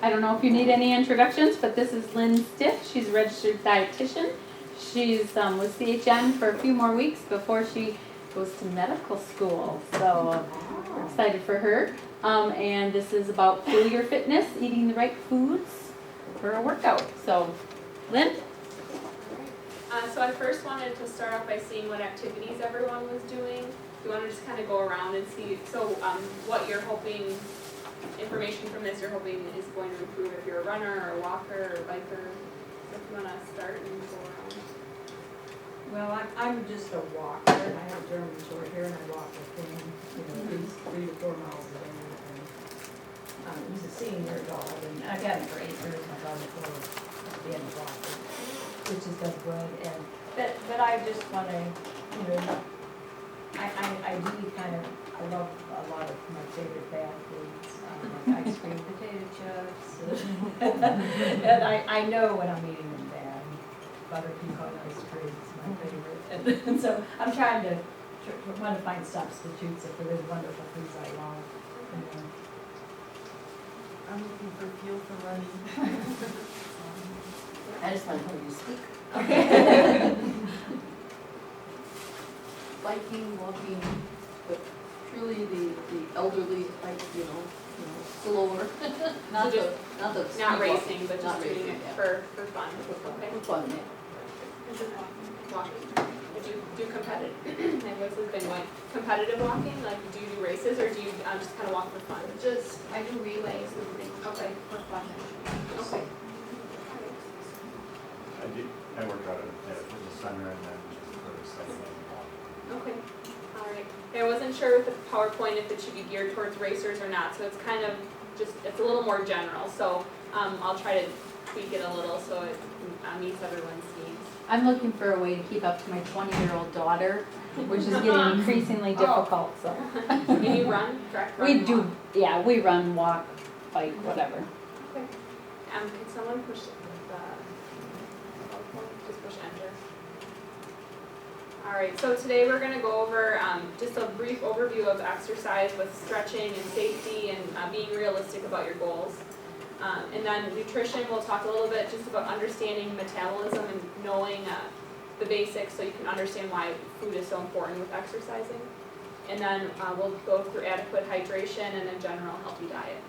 I don't know if you need any introductions, but this is Lynn Stiff. She's a registered dietitian. She's with CHN for a few more weeks before she goes to medical school. So we're excited for her. And this is about fuel your fitness, eating the right foods for a workout. So, Lynn? So I first wanted to start off by seeing what activities everyone was doing. You want to just kind of go around and see, so what you're hoping, information from this you're hoping is going to improve if you're a runner or a walker or a biker. So if you want to start and go around. Well, I'm just a walker, and I have German short hair, and I walk with him, at least 3 to 4 miles a day. And he's a senior dog, and I've had him for 8 years. My dog is being a walker, which is does good. And but I just want to, I do kind of, I love a lot of my favorite bad foods, like ice cream, potato chips, and I know when I'm eating them bad. Butter pecan ice cream is my favorite, and so I'm trying to want to find substitutes of the really wonderful foods I love. I'm looking for fuel for running. I just want to hear you speak. Okay. Biking, walking, but truly the elderly type, slower. Not So the not speed racing, but not just doing racing, it yeah. for fun. Okay. For fun, yeah. Walking. Did you do competitive? And what's has been like competitive walking? Like, do you do races or do you just kind of walk for fun? Just, I do relays and things. Okay. For fun. Okay. I work out at the center and then just for cycling and walking. Okay. All right. I wasn't sure with the PowerPoint if it should be geared towards racers or not, so it's kind of just, it's a little more general. So I'll try to tweak it a little so it meets everyone's needs. I'm looking for a way to keep up to my 20-year-old daughter, which is getting increasingly difficult. So. And you run, direct run? We and do, walk? yeah, we run, walk, bike, whatever. Okay. Can someone push the PowerPoint? Just push enter. All right, so today we're going to go over just a brief overview of exercise with stretching and safety and being realistic about your goals. And then nutrition, we'll talk a little bit just about understanding metabolism and knowing the basics so you can understand why food is so important with exercising. And then we'll go through adequate hydration and a general healthy diet.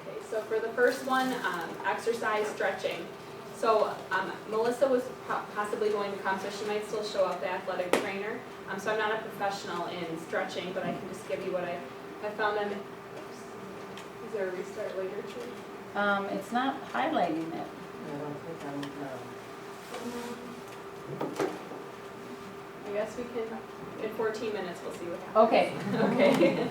Okay, so for the first one, exercise stretching. So Melissa was possibly going to come, so she might still show up the athletic trainer. So I'm not a professional in stretching, but I can just give you what I found on. Is there a restart later, too? It's not highlighting it. I don't think I guess we can, in 14 minutes, we'll see what happens. Okay. Okay.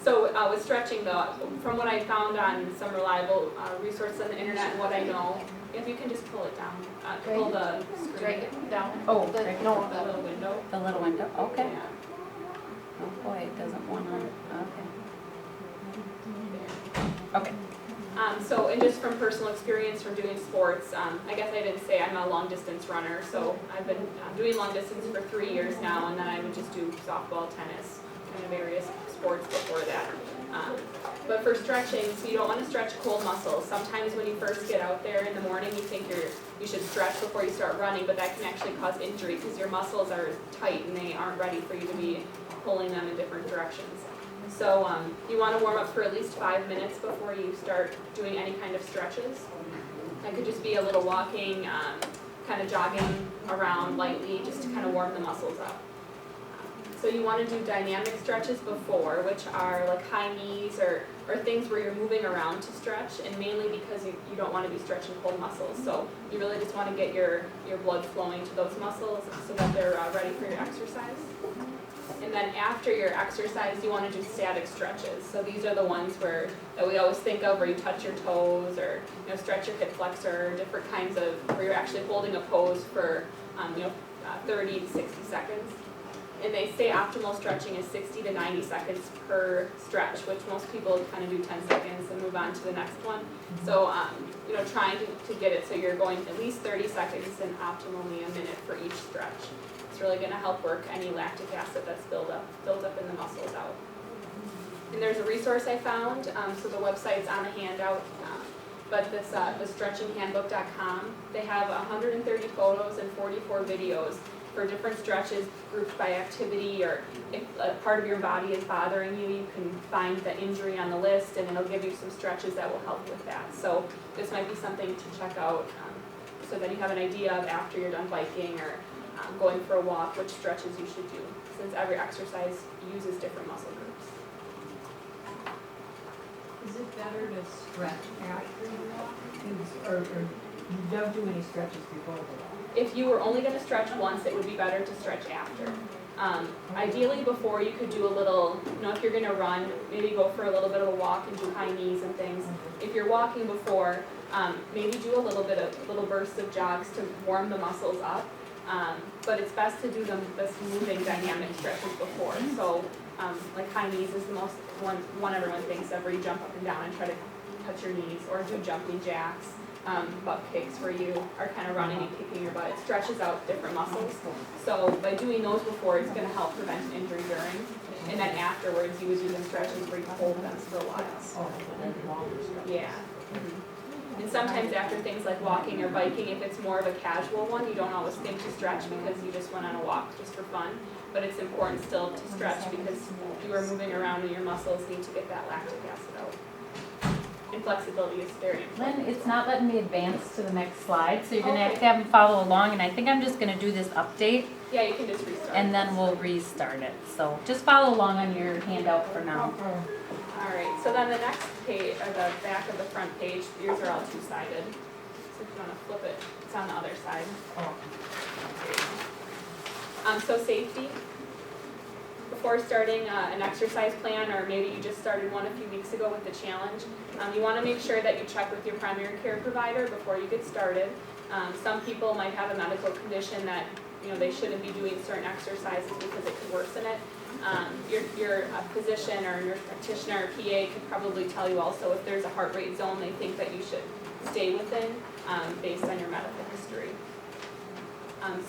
So with stretching, though, from what I found on some reliable resources on the internet and what I know, if you can just pull it down, pull the screen Drag down. Oh, The- right. no, the little window. The little window, okay. Yeah. Oh boy, it doesn't want to, okay. There. Okay. So, and just from personal experience from doing sports, I guess I didn't say I'm a long distance runner, so I've been doing long distance for 3 years now, and then I would just do softball, tennis, kind of various sports before that. But for stretching, so you don't want to stretch cold muscles. Sometimes when you first get out there in the morning, you think you should stretch before you start running, but that can actually cause injury because your muscles are tight and they aren't ready for you to be pulling them in different directions. So you want to warm up for at least 5 minutes before you start doing any kind of stretches. That could just be a little walking, kind of jogging around lightly just to kind of warm the muscles up. So you want to do dynamic stretches before, which are like high knees or things where you're moving around to stretch, and mainly because you don't want to be stretching cold muscles. So you really just want to get your blood flowing to those muscles so that they're ready for your exercise. And then after your exercise, you want to do static stretches. So these are the ones that we always think of where you touch your toes or stretch your hip flexor, different kinds of where you're actually holding a pose for 30 to 60 seconds. And they say optimal stretching is 60 to 90 seconds per stretch, which most people kind of do 10 seconds and move on to the next one. So trying to get it so you're going at least 30 seconds and optimally a minute for each stretch. It's really going to help work any lactic acid that's built up in the muscles out. And there's a resource I found, so the website's on the handout, but this, the stretchinghandbook.com, they have 130 photos and 44 videos for different stretches grouped by activity, or if a part of your body is bothering you, you can find the injury on the list and it'll give you some stretches that will help with that. So this might be something to check out, so that you have an idea of after you're done biking or going for a walk, which stretches you should do, since every exercise uses different muscle groups. Is it better to stretch after you walk? Or you don't do any stretches before the walk? If you were only gonna stretch once, it would be better to stretch after. Ideally, before you could do a little, if you're gonna run, maybe go for a little bit of a walk and do high knees and things. If you're walking before, maybe do a little bursts of jogs to warm the muscles up. But it's best to do this moving dynamic stretches before. So, like high knees is the most one everyone thinks of, where you jump up and down and try to touch your knees, or do jumping jacks. Butt kicks, where you are kind of running and kicking your butt. It stretches out different muscles. So by doing those before, it's going to help prevent injury during. And then afterwards, you would do them stretches where you hold them for a while. Oh, then longer stretches. Yeah. And sometimes after things like walking or biking, if it's more of a casual one, you don't always think to stretch because you just went on a walk just for fun. But it's important still to stretch because you are moving around and your muscles need to get that lactic acid out. And flexibility is very important. Lynn, it's not letting me advance to the next slide, so you're gonna have to have them follow along, and I think I'm just gonna do this update, Yeah, you can just restart. and then we'll restart it. So just follow along on your handout for now. Alright, so then the next page, or the back of the front page, yours are all two-sided. So if you wanna flip it, it's on the other side. So safety. Before starting an exercise plan, or maybe you just started one a few weeks ago with the challenge, you wanna make sure that you check with your primary care provider before you get started. Some people might have a medical condition that, they shouldn't be doing certain exercises because it could worsen it. Your physician or nurse practitioner or PA could probably tell you also if there's a heart rate zone they think that you should stay within, based on your medical history.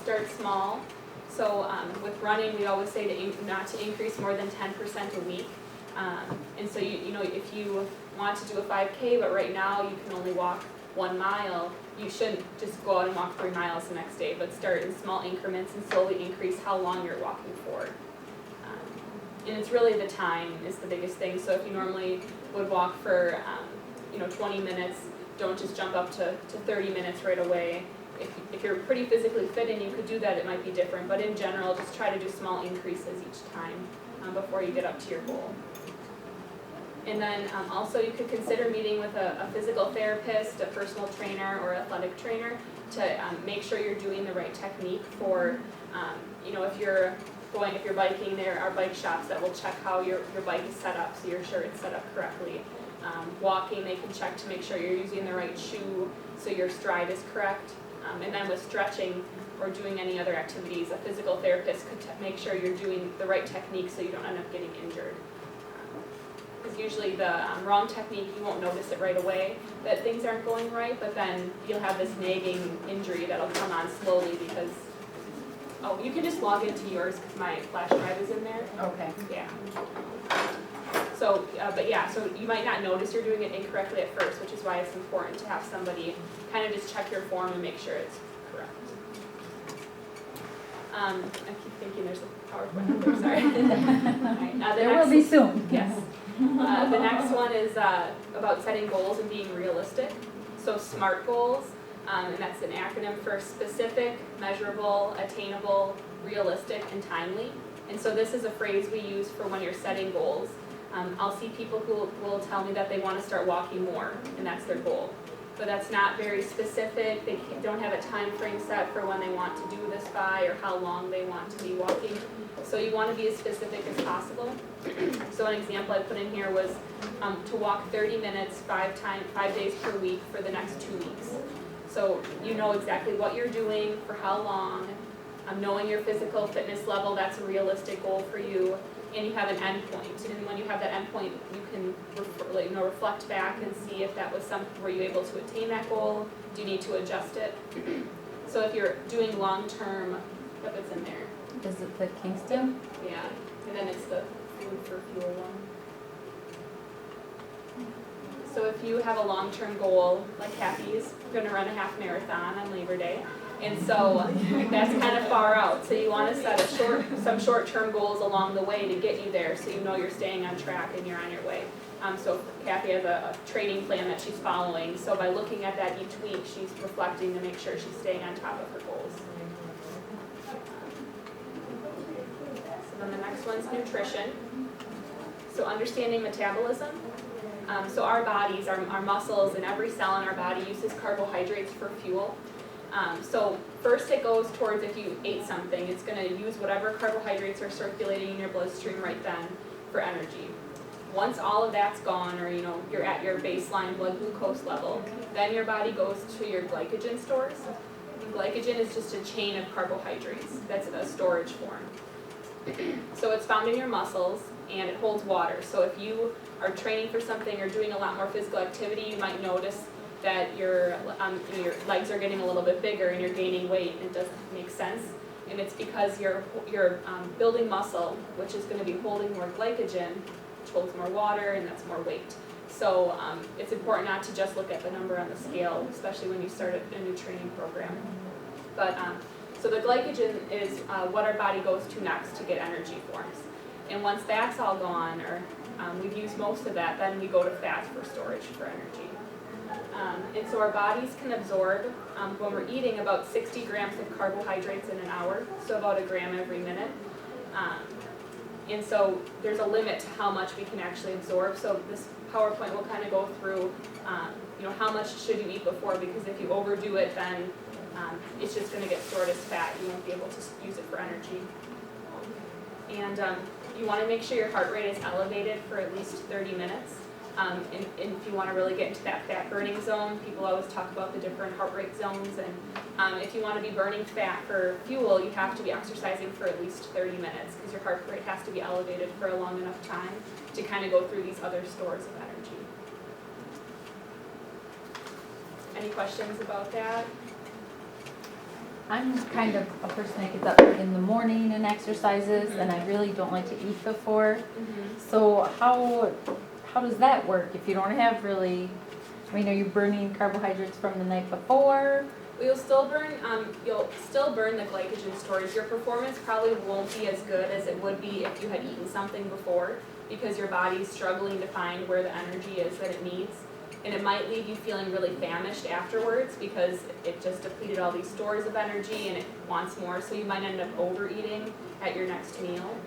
Start small. So with running, we always say not to increase more than 10% a week. And so if you want to do a 5K, but right now you can only walk 1 mile, you shouldn't just go out and walk 3 miles the next day, but start in small increments and slowly increase how long you're walking for. And it's really the time is the biggest thing. So if you normally would walk for 20 minutes, don't just jump up to 30 minutes right away. If you're pretty physically fit and you could do that, it might be different. But in general, just try to do small increases each time before you get up to your goal. And then also you could consider meeting with a physical therapist, a personal trainer, or athletic trainer to make sure you're doing the right technique for, if you're biking, there are bike shops that will check how your bike is set up so you're sure it's set up correctly. Walking, they can check to make sure you're using the right shoe so your stride is correct. And then with stretching or doing any other activities, a physical therapist could make sure you're doing the right technique so you don't end up getting injured. Because usually the wrong technique, you won't notice it right away that things aren't going right, but then you'll have this nagging injury that'll come on slowly because, you can just log into yours because my flash drive is in there. Okay. Yeah. So, so you might not notice you're doing it incorrectly at first, which is why it's important to have somebody kind of just check your form and make sure it's correct. I keep thinking there's a PowerPoint up there, sorry. Alright, There will be soon. Yes. The next one is about setting goals and being realistic. So SMART goals, and that's an acronym for specific, measurable, attainable, realistic, and timely. And so this is a phrase we use for when you're setting goals. I'll see people who will tell me that they want to start walking more, and that's their goal. But that's not very specific. They don't have a time frame set for when they want to do this by or how long they want to be walking. So you want to be as specific as possible. So an example I put in here was to walk 30 minutes 5 days per week for the next 2 weeks. So you know exactly what you're doing, for how long, knowing your physical fitness level, that's a realistic goal for you, and you have an end point. And when you have that end point, you can reflect back and see if that was were you able to attain that goal? Do you need to adjust it? So if you're doing long-term, yep, it's in there. Is it the Kingston? Yeah, and then it's the food for fuel one. So if you have a long-term goal, like Kathy's gonna run a half marathon on Labor Day, and so that's kind of far out. So you want to set some short-term goals along the way to get you there, so you know you're staying on track and you're on your way. So Kathy has a training plan that she's following. So by looking at that each week, she's reflecting to make sure she's staying on top of her goals. So then the next one's nutrition. So understanding metabolism. So our bodies, our muscles, and every cell in our body uses carbohydrates for fuel. So first it goes towards, if you ate something, it's going to use whatever carbohydrates are circulating in your bloodstream right then for energy. Once all of that's gone, or you're at your baseline blood glucose level, then your body goes to your glycogen stores. And glycogen is just a chain of carbohydrates. That's a storage form. So it's found in your muscles, and it holds water. So if you are training for something or doing a lot more physical activity, you might notice that your legs are getting a little bit bigger and you're gaining weight, and it doesn't make sense. And it's because you're building muscle, which is going to be holding more glycogen, which holds more water, and that's more weight. So it's important not to just look at the number on the scale, especially when you start a new training program. But so the glycogen is what our body goes to next to get energy forms. And once that's all gone, or we've used most of that, then we go to fat for storage for energy. And so our bodies can absorb, when we're eating, about 60 grams of carbohydrates in an hour, so about a gram every minute. And so there's a limit to how much we can actually absorb. So this PowerPoint will kind of go through, how much should you eat before, because if you overdo it, then it's just going to get stored as fat. You won't be able to use it for energy. And you want to make sure your heart rate is elevated for at least 30 minutes. And if you want to really get into that fat burning zone, people always talk about the different heart rate zones. And if you want to be burning fat for fuel, you have to be exercising for at least 30 minutes, because your heart rate has to be elevated for a long enough time to kind of go through these other stores of energy. Any questions about that? I'm kind of a person that gets up in the morning and exercises, and I really don't like to eat before. So how does that work if you don't have really, are you burning carbohydrates from the night before? Well, you'll still burn the glycogen stores. Your performance probably won't be as good as it would be if you had eaten something before, because your body's struggling to find where the energy is that it needs. And it might leave you feeling really famished afterwards, because it just depleted all these stores of energy and it wants more, so you might end up overeating at your next meal.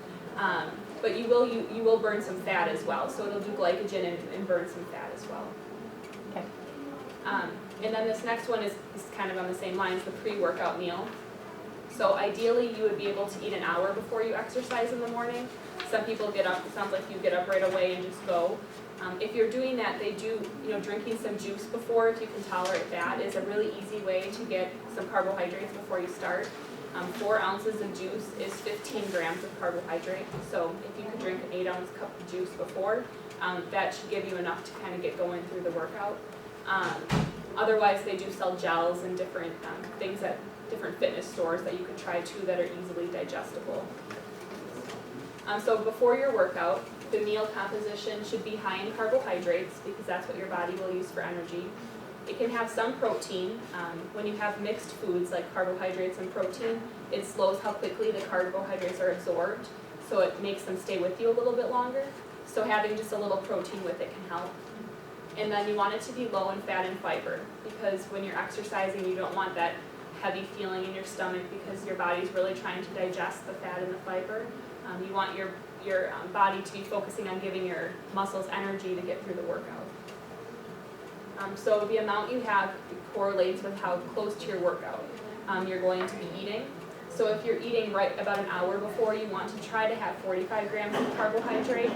But you will burn some fat as well, so it'll do glycogen and burn some fat as well. Okay. And then this next one is kind of on the same lines, the pre-workout meal. So ideally you would be able to eat an hour before you exercise in the morning. Some people get up, it sounds like you get up right away and just go. If you're doing that, they do, drinking some juice before, if you can tolerate that, is a really easy way to get some carbohydrates before you start. 4 ounces of juice is 15 grams of carbohydrate. So if you could drink an 8-ounce cup of juice before, that should give you enough to kind of get going through the workout. Otherwise, they do sell gels and different things at different fitness stores that you could try too that are easily digestible. So before your workout, the meal composition should be high in carbohydrates, because that's what your body will use for energy. It can have some protein. When you have mixed foods like carbohydrates and protein, it slows how quickly the carbohydrates are absorbed, so it makes them stay with you a little bit longer. So having just a little protein with it can help. And then you want it to be low in fat and fiber, because when you're exercising, you don't want that heavy feeling in your stomach, because your body's really trying to digest the fat and the fiber. You want your body to be focusing on giving your muscles energy to get through the workout. So the amount you have correlates with how close to your workout you're going to be eating. So if you're eating right about an hour before, you want to try to have 45 grams of carbohydrate.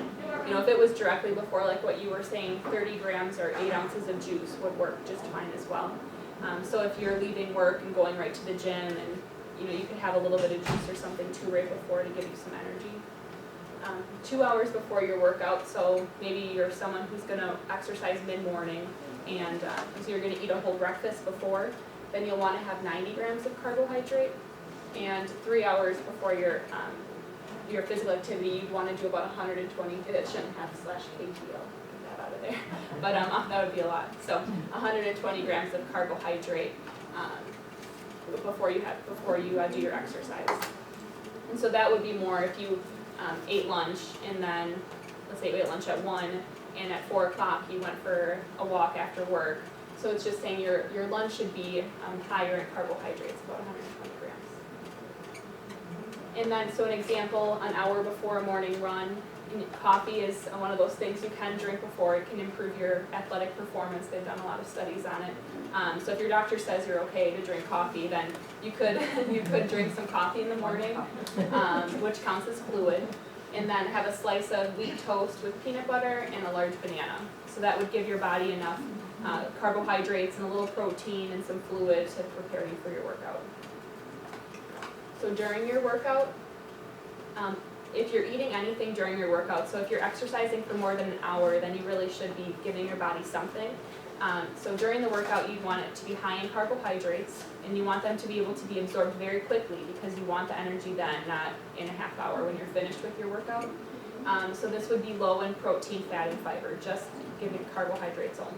If it was directly before, like what you were saying, 30 grams or 8 ounces of juice would work just fine as well. So if you're leaving work and going right to the gym, and you could have a little bit of juice or something too right before to give you some energy. 2 hours before your workout, so maybe you're someone who's going to exercise mid-morning, and so you're going to eat a whole breakfast before, then you'll want to have 90 grams of carbohydrate. And 3 hours before your physical activity, you'd want to do about 120, it shouldn't have /kg, I'll get that out of there. But that would be a lot. So 120 grams of carbohydrate before you do your exercise. And so that would be more if you ate lunch and then, let's say you ate lunch at 1 and at 4 o'clock you went for a walk after work. So it's just saying your lunch should be higher in carbohydrates, about 120 grams. And then, so an example, an hour before a morning run, coffee is one of those things you can drink before. It can improve your athletic performance. They've done a lot of studies on it. So if your doctor says you're okay to drink coffee, then you could drink some coffee in the morning, which counts as fluid, and then have a slice of wheat toast with peanut butter and a large banana. So that would give your body enough carbohydrates and a little protein and some fluid to prepare you for your workout. So during your workout, if you're eating anything during your workout, so if you're exercising for more than an hour, then you really should be giving your body something. So during the workout, you'd want it to be high in carbohydrates, and you want them to be able to be absorbed very quickly because you want the energy then, not in a half hour when you're finished with your workout. So this would be low in protein, fat, and fiber, just giving carbohydrates only.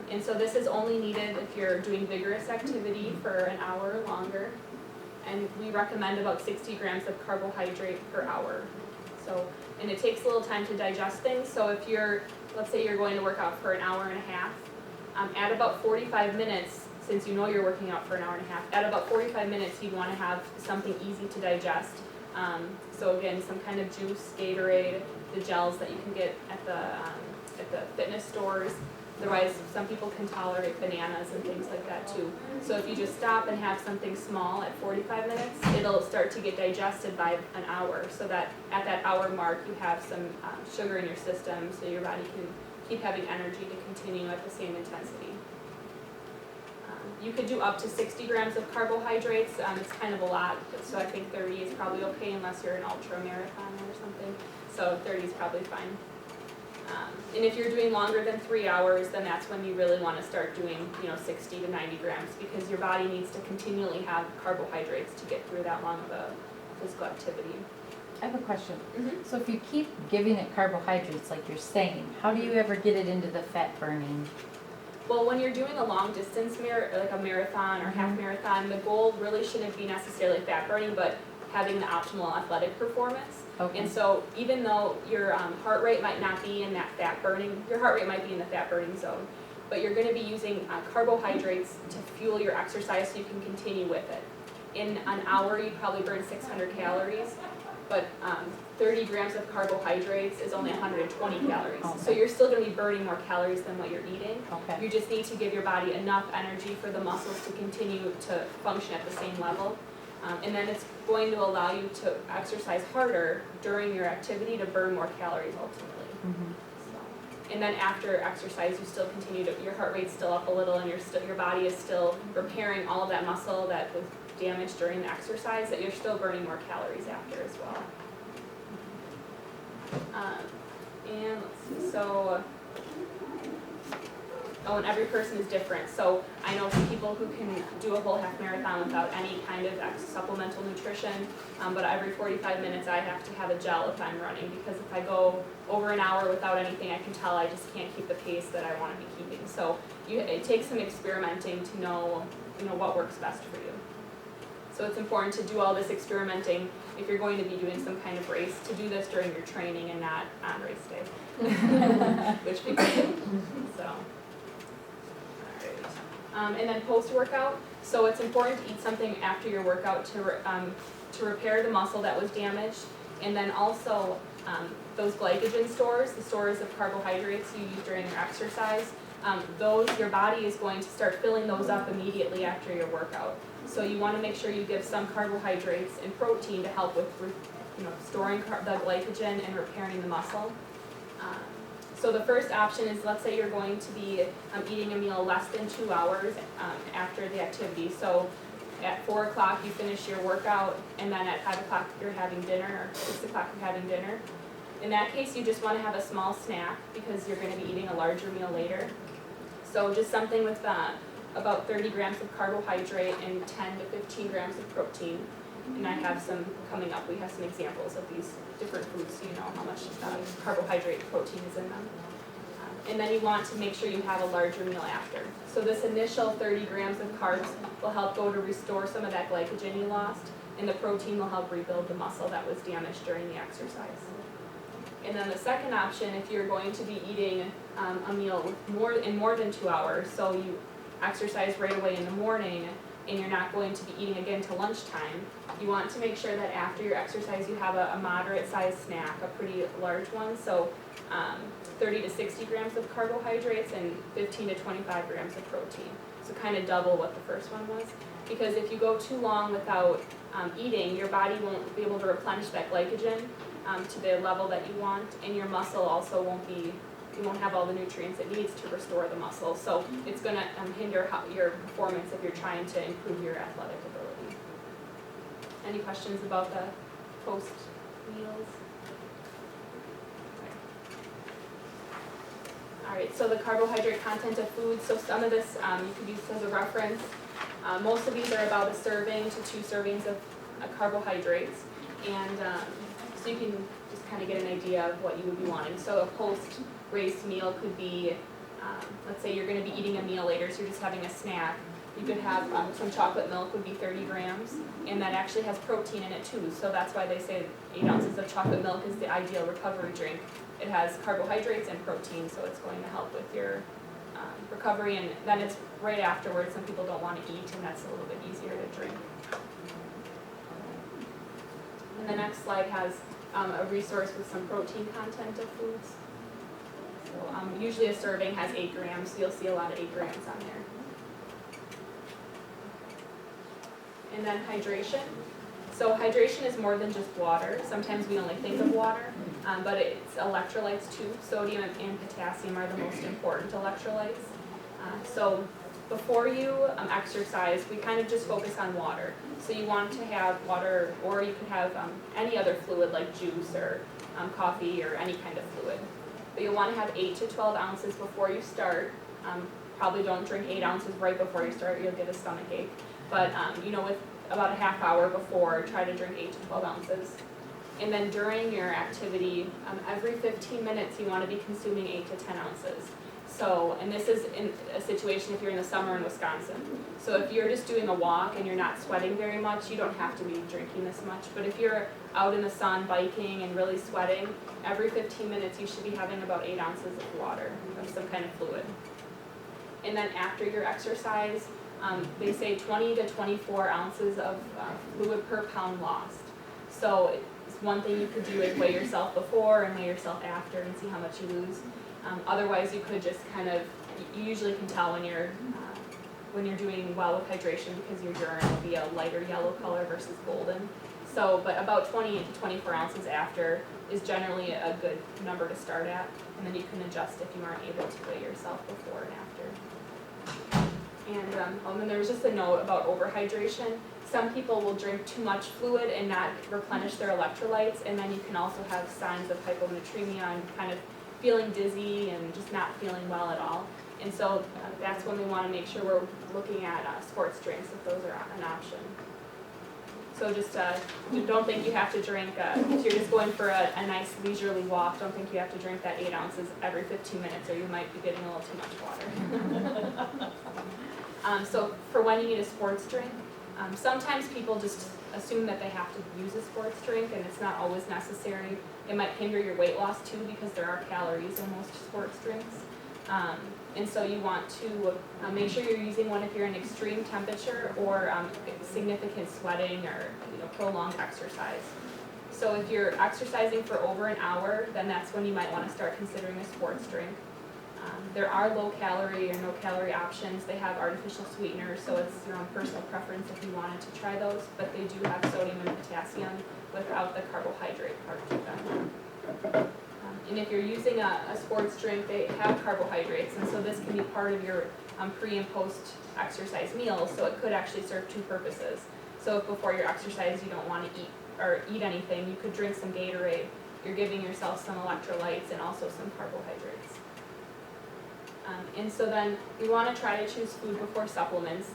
And so this is only needed if you're doing vigorous activity for an hour or longer. And we recommend about 60 grams of carbohydrate per hour. So, and it takes a little time to digest things. So if let's say you're going to work out for an hour and a half, at about 45 minutes, since you know you're working out for an hour and a half, at about 45 minutes you'd want to have something easy to digest. So again, some kind of juice, Gatorade, the gels that you can get at the fitness stores. Otherwise, some people can tolerate bananas and things like that too. So if you just stop and have something small at 45 minutes, it'll start to get digested by an hour. So that at that hour mark, you have some sugar in your system so your body can keep having energy to continue at the same intensity. You could do up to 60 grams of carbohydrates. It's kind of a lot, so I think 30 is probably okay unless you're an ultra marathoner or something. So 30 is probably fine. And if you're doing longer than 3 hours, then that's when you really want to start doing, 60 to 90 grams because your body needs to continually have carbohydrates to get through that long of a physical activity. I have a question. Mm-hmm. So if you keep giving it carbohydrates like you're saying, how do you ever get it into the fat burning? Well, when you're doing a long distance, like a marathon or half marathon, the goal really shouldn't be necessarily fat burning, but having the optimal athletic performance. Okay. And so even though your heart rate might not be in that fat burning, your heart rate might be in the fat burning zone, but you're going to be using carbohydrates to fuel your exercise so you can continue with it. In an hour, you probably burn 600 calories, but 30 grams of carbohydrates is only 120 calories. Okay. So you're still going to be burning more calories than what you're eating. Okay. You just need to give your body enough energy for the muscles to continue to function at the same level. And then it's going to allow you to exercise harder during your activity to burn more calories ultimately. Mm-hmm. So, and then after exercise, you still continue to, your heart rate's still up a little and your body is still repairing all of that muscle that was damaged during the exercise, that you're still burning more calories after as well. And let's see, so, and every person is different. So I know some people who can do a whole half marathon without any kind of supplemental nutrition, but every 45 minutes I have to have a gel if I'm running, because if I go over an hour without anything, I can tell I just can't keep the pace that I want to be keeping. So it takes some experimenting to know what works best for you. So it's important to do all this experimenting if you're going to be doing some kind of race, to do this during your training and not on race day, which people do. So. And then post-workout, so it's important to eat something after your workout to repair the muscle that was damaged, and then also those glycogen stores, the stores of carbohydrates you use during your exercise, your body is going to start filling those up immediately after your workout. So you want to make sure you give some carbohydrates and protein to help with storing the glycogen and repairing the muscle. So the first option is, let's say you're going to be eating a meal less than 2 hours after the activity. So at 4 o'clock you finish your workout, and then at 5 o'clock you're having dinner, or 6 o'clock you're having dinner. In that case, you just want to have a small snack because you're going to be eating a larger meal later. So just something with about 30 grams of carbohydrate and 10 to 15 grams of protein. And I have some coming up. We have some examples of these different foods so you know how much carbohydrate protein is in them. And then you want to make sure you have a larger meal after. So this initial 30 grams of carbs will help go to restore some of that glycogen you lost, and the protein will help rebuild the muscle that was damaged during the exercise. And then the second option, if you're going to be eating a meal with more than 2 hours, so you exercise right away in the morning and you're not going to be eating again till lunchtime, you want to make sure that after your exercise you have a moderate sized snack, a pretty large one, so 30 to 60 grams of carbohydrates and 15 to 25 grams of protein. So kind of double what the first one was. Because if you go too long without eating, your body won't be able to replenish that glycogen to the level that you want, and your muscle also you won't have all the nutrients it needs to restore the muscle. So it's going to hinder your performance if you're trying to improve your athletic ability. Any questions about the post meals? Alright, so the carbohydrate content of food, so some of this you could use as a reference. Most of these are about a serving to 2 servings of carbohydrates, and so you can just kind of get an idea of what you would be wanting. So a post-race meal could be, let's say you're going to be eating a meal later, so you're just having a snack. You could have some chocolate milk would be 30 grams, and that actually has protein in it too, so that's why they say 8 ounces of chocolate milk is the ideal recovery drink. It has carbohydrates and protein, so it's going to help with your recovery, and then it's right afterwards. Some people don't want to eat, and that's a little bit easier to drink. And the next slide has a resource with some protein content of foods. So usually a serving has 8 grams, so you'll see a lot of 8 grams on there. And then hydration. So hydration is more than just water. Sometimes we only think of water, but it's electrolytes too. Sodium and potassium are the most important electrolytes. So before you exercise, we kind of just focus on water. So you want to have water, or you could have any other fluid like juice or coffee or any kind of fluid. But you'll want to have 8 to 12 ounces before you start. Probably don't drink 8 ounces right before you start, you'll get a stomach ache. But with about a half hour before, try to drink 8 to 12 ounces. And then during your activity, every 15 minutes you want to be consuming 8 to 10 ounces. So, and this is in a situation if you're in the summer in Wisconsin. So if you're just doing a walk and you're not sweating very much, you don't have to be drinking this much. But if you're out in the sun biking and really sweating, every 15 minutes you should be having about 8 ounces of water, of some kind of fluid. And then after your exercise, they say 20 to 24 ounces of fluid per pound lost. So it's one thing you could do is weigh yourself before and weigh yourself after and see how much you lose. Otherwise, you could just you usually can tell when you're doing well with hydration because your urine will be a lighter yellow color versus golden. So, but about 20 to 24 ounces after is generally a good number to start at, and then you can adjust if you aren't able to weigh yourself before and after. And then there's just a note about overhydration. Some people will drink too much fluid and not replenish their electrolytes, and then you can also have signs of hyponatremia and kind of feeling dizzy and just not feeling well at all. And so that's when we want to make sure we're looking at sports drinks if those are an option. So just don't think you have to drink, if you're just going for a nice leisurely walk, don't think you have to drink that 8 ounces every 15 minutes or you might be getting a little too much water. So for when you need a sports drink, sometimes people just assume that they have to use a sports drink and it's not always necessary. It might hinder your weight loss too because there are calories in most sports drinks. And so you want to make sure you're using one if you're in extreme temperature or significant sweating or prolonged exercise. So if you're exercising for over an hour, then that's when you might want to start considering a sports drink. There are low-calorie or no-calorie options. They have artificial sweeteners, so it's your own personal preference if you wanted to try those, but they do have sodium and potassium without the carbohydrate part to them. And if you're using a sports drink, they have carbohydrates, and so this can be part of your pre- and post-exercise meals, so it could actually serve 2 purposes. So if before your exercise you don't want to eat anything, you could drink some Gatorade. You're giving yourself some electrolytes and also some carbohydrates. And so then we want to try to choose food before supplements,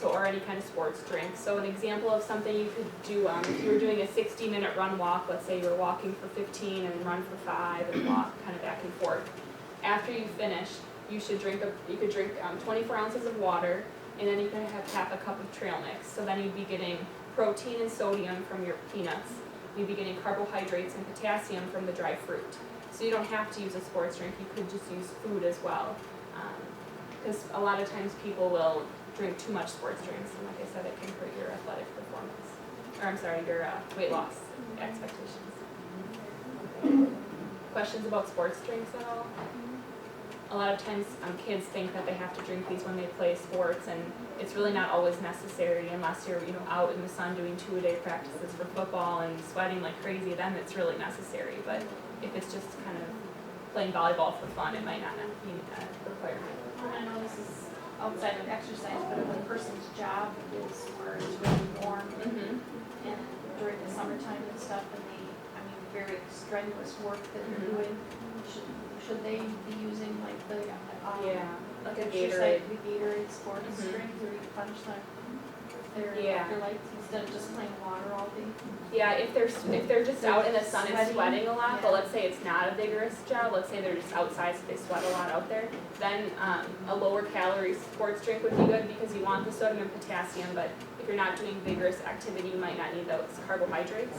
or any kind of sports drink. So an example of something you could do, if you were doing a 60-minute run walk, let's say you were walking for 15 and run for 5 and walk kind of back and forth. after you finish, you could drink 24 ounces of water, and then you can have half a cup of trail mix. So then you'd be getting protein and sodium from your peanuts. You'd be getting carbohydrates and potassium from the dry fruit. So you don't have to use a sports drink, you could just use food as well. Because a lot of times people will drink too much sports drinks, and like I said, it can hurt your athletic performance. Or I'm sorry, your weight loss expectations. Questions about sports drinks at all? A lot of times kids think that they have to drink these when they play sports, and it's really not always necessary unless you're out in the sun doing 2-a-day practices for football and sweating like crazy. Then it's really necessary. But if it's just kind of playing volleyball for fun, it might not be a requirement. I know this is outside of exercise, but if a person's job is where it's really warm Mm-hmm. and during the summertime and stuff, and very strenuous work that they're Mhm. doing, should they be using like the, Yeah, like a exercise, Gatorade. the Gatorade sports Mhm. drinks, or replenish their Yeah. electrolytes instead of just plain water all day? Yeah, if they're just out in the sun and sweating a lot, but Yeah. let's say it's not a vigorous job, let's say they're just outside so they sweat a lot out there, then a lower calorie sports drink would be good because you want the sodium and potassium, but if you're not doing vigorous activity, you might not need those carbohydrates.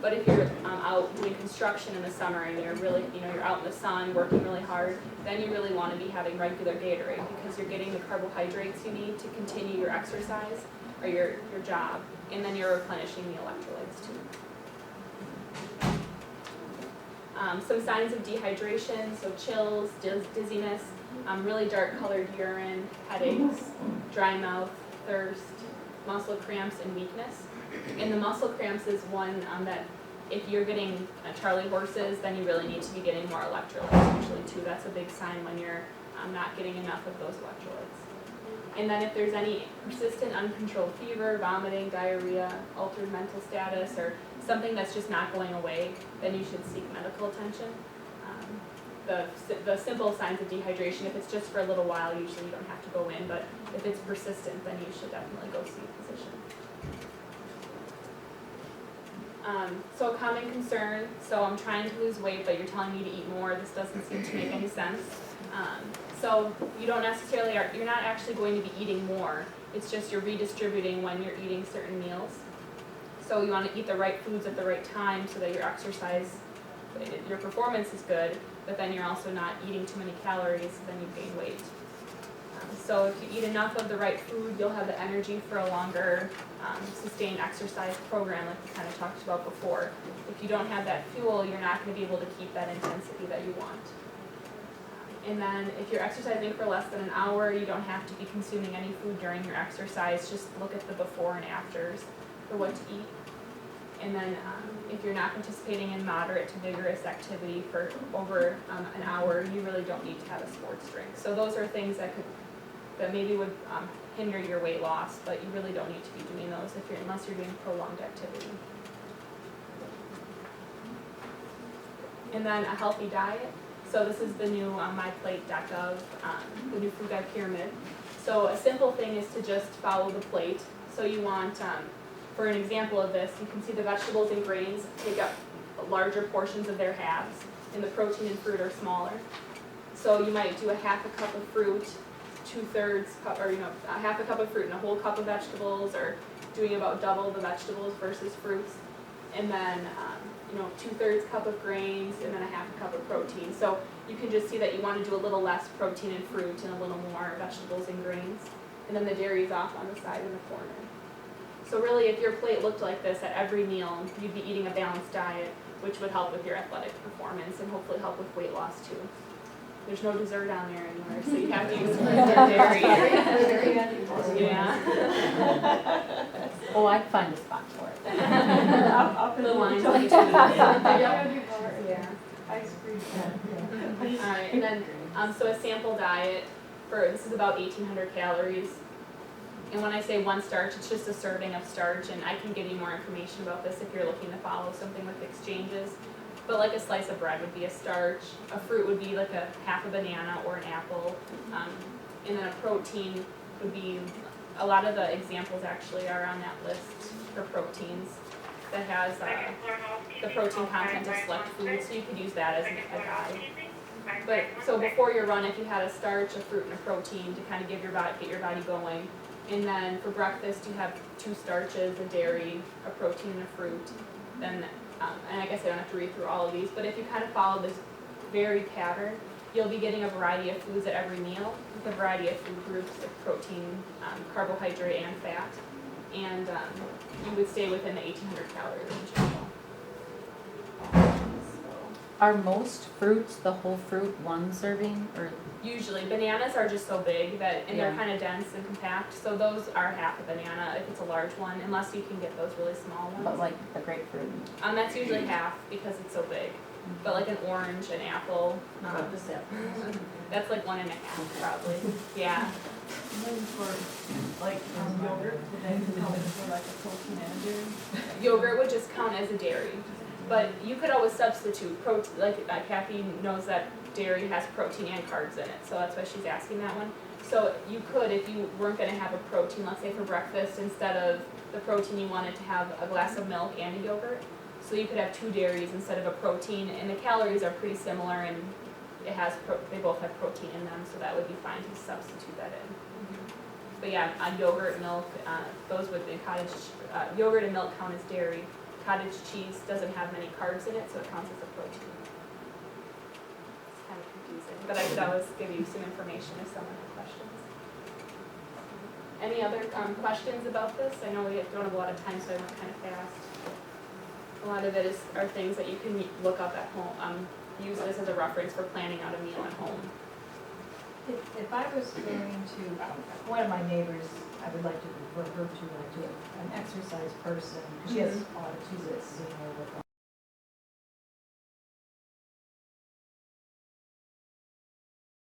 But if you're out doing construction in the summer and you're really, you're out in the sun working really hard, then you really want to be having regular Gatorade because you're getting the carbohydrates you need to continue your exercise or your job, and then you're replenishing the electrolytes too. Some signs of dehydration, so chills, dizziness, really dark colored urine, headaches, dry mouth, thirst, muscle cramps, and weakness. And the muscle cramps is one that if you're getting Charlie horses, then you really need to be getting more electrolytes usually too. That's a big sign when you're not getting enough of those electrolytes. And then if there's any persistent uncontrolled fever, vomiting, diarrhea, altered mental status, or something that's just not going away, then you should seek medical attention. The simple signs of dehydration, if it's just for a little while, usually you don't have to go in, but if it's persistent, then you should definitely go see a physician. So a common concern, so I'm trying to lose weight, but you're telling me to eat more, this doesn't seem to make any sense. So you don't necessarily, you're not actually going to be eating more, it's just you're redistributing when you're eating certain meals. So you want to eat the right foods at the right time so that your exercise, your performance is good, but then you're also not eating too many calories, then you gain weight. So if you eat enough of the right food, you'll have the energy for a longer sustained exercise program like we kind of talked about before. If you don't have that fuel, you're not going to be able to keep that intensity that you want. And then if you're exercising for less than an hour, you don't have to be consuming any food during your exercise. Just look at the before and afters for what to eat. And then if you're not participating in moderate to vigorous activity for over an hour, you really don't need to have a sports drink. So those are things that maybe would hinder your weight loss, but you really don't need to be doing those unless you're doing prolonged activity. And then a healthy diet. So this is the new myplate.gov, the new food guide pyramid. So a simple thing is to just follow the plate. So you want, for an example of this, you can see the vegetables and grains take up larger portions of their halves, and the protein and fruit are smaller. So you might do a half a cup of fruit, 2/3 cup, or a half a cup of fruit and a whole cup of vegetables, or doing about double the vegetables versus fruits, and then 2/3 cup of grains, and then a half a cup of protein. So you can just see that you want to do a little less protein and fruit and a little more vegetables and grains, and then the dairy is off on the side in the corner. So really, if your plate looked like this at every meal, you'd be eating a balanced diet, which would help with your athletic performance and hopefully help with weight loss too. There's no dessert down there anymore, so you have to use dairy. Yeah. Oh, I'd find a spot for it. The lines Yeah. Yeah. Ice cream. Alright, and then, so a sample diet this is about 1,800 calories. And when I say one starch, it's just a serving of starch, and I can give you more information about this if you're looking to follow something with exchanges. But like a slice of bread would be a starch, a fruit would be like a half a banana or an apple, and then a protein would be, a lot of the examples actually are on that list for proteins that has the protein content of select foods, so you could use that as a guide. But, so before your run, if you had a starch, a fruit, and a protein to kind of get your body going. And then for breakfast, you have 2 starches, a dairy, a protein, and a fruit. Then, and I guess I don't have to read through all of these, but if you kind of follow this varied pattern, you'll be getting a variety of foods at every meal, with a variety of food groups of protein, carbohydrate, and fat. And you would stay within the 1,800 calorie range as well. Are most fruits, the whole fruit, one serving, or, Usually, bananas are just so big that, and they're Yeah. kind of dense and compact, so those are half a banana if it's a large one, unless you can get those really small ones. but like the grapefruit? That's usually half because it's so big. But like an orange, an apple, About this apple. that's like 1.5 probably. Yeah. And then for, like, yogurt, would that count for like a protein and a dairy? Yogurt would just count as a dairy. But you could always substitute like Kathy knows that dairy has protein and carbs in it, so that's why she's asking that one. So you could, if you weren't gonna have a protein, let's say for breakfast, instead of the protein, you wanted to have a glass of milk and a yogurt. So you could have 2 dairies instead of a protein, and the calories are pretty similar, and it has they both have protein in them, so that would be fine to substitute that in. But yeah, yogurt, milk, those would be cottage, yogurt and milk count as dairy. Cottage cheese doesn't have many carbs in it, so it counts as a protein. It's kind of confusing, but I could always give you some information if someone had questions. Any other questions about this? I know we don't have a lot of time, so I went kind of fast. A lot of it are things that you can look up at home, use this as a reference for planning out a meal at home. If I was going to, one of my neighbors, I would like to refer her to an exercise person, because she has she's a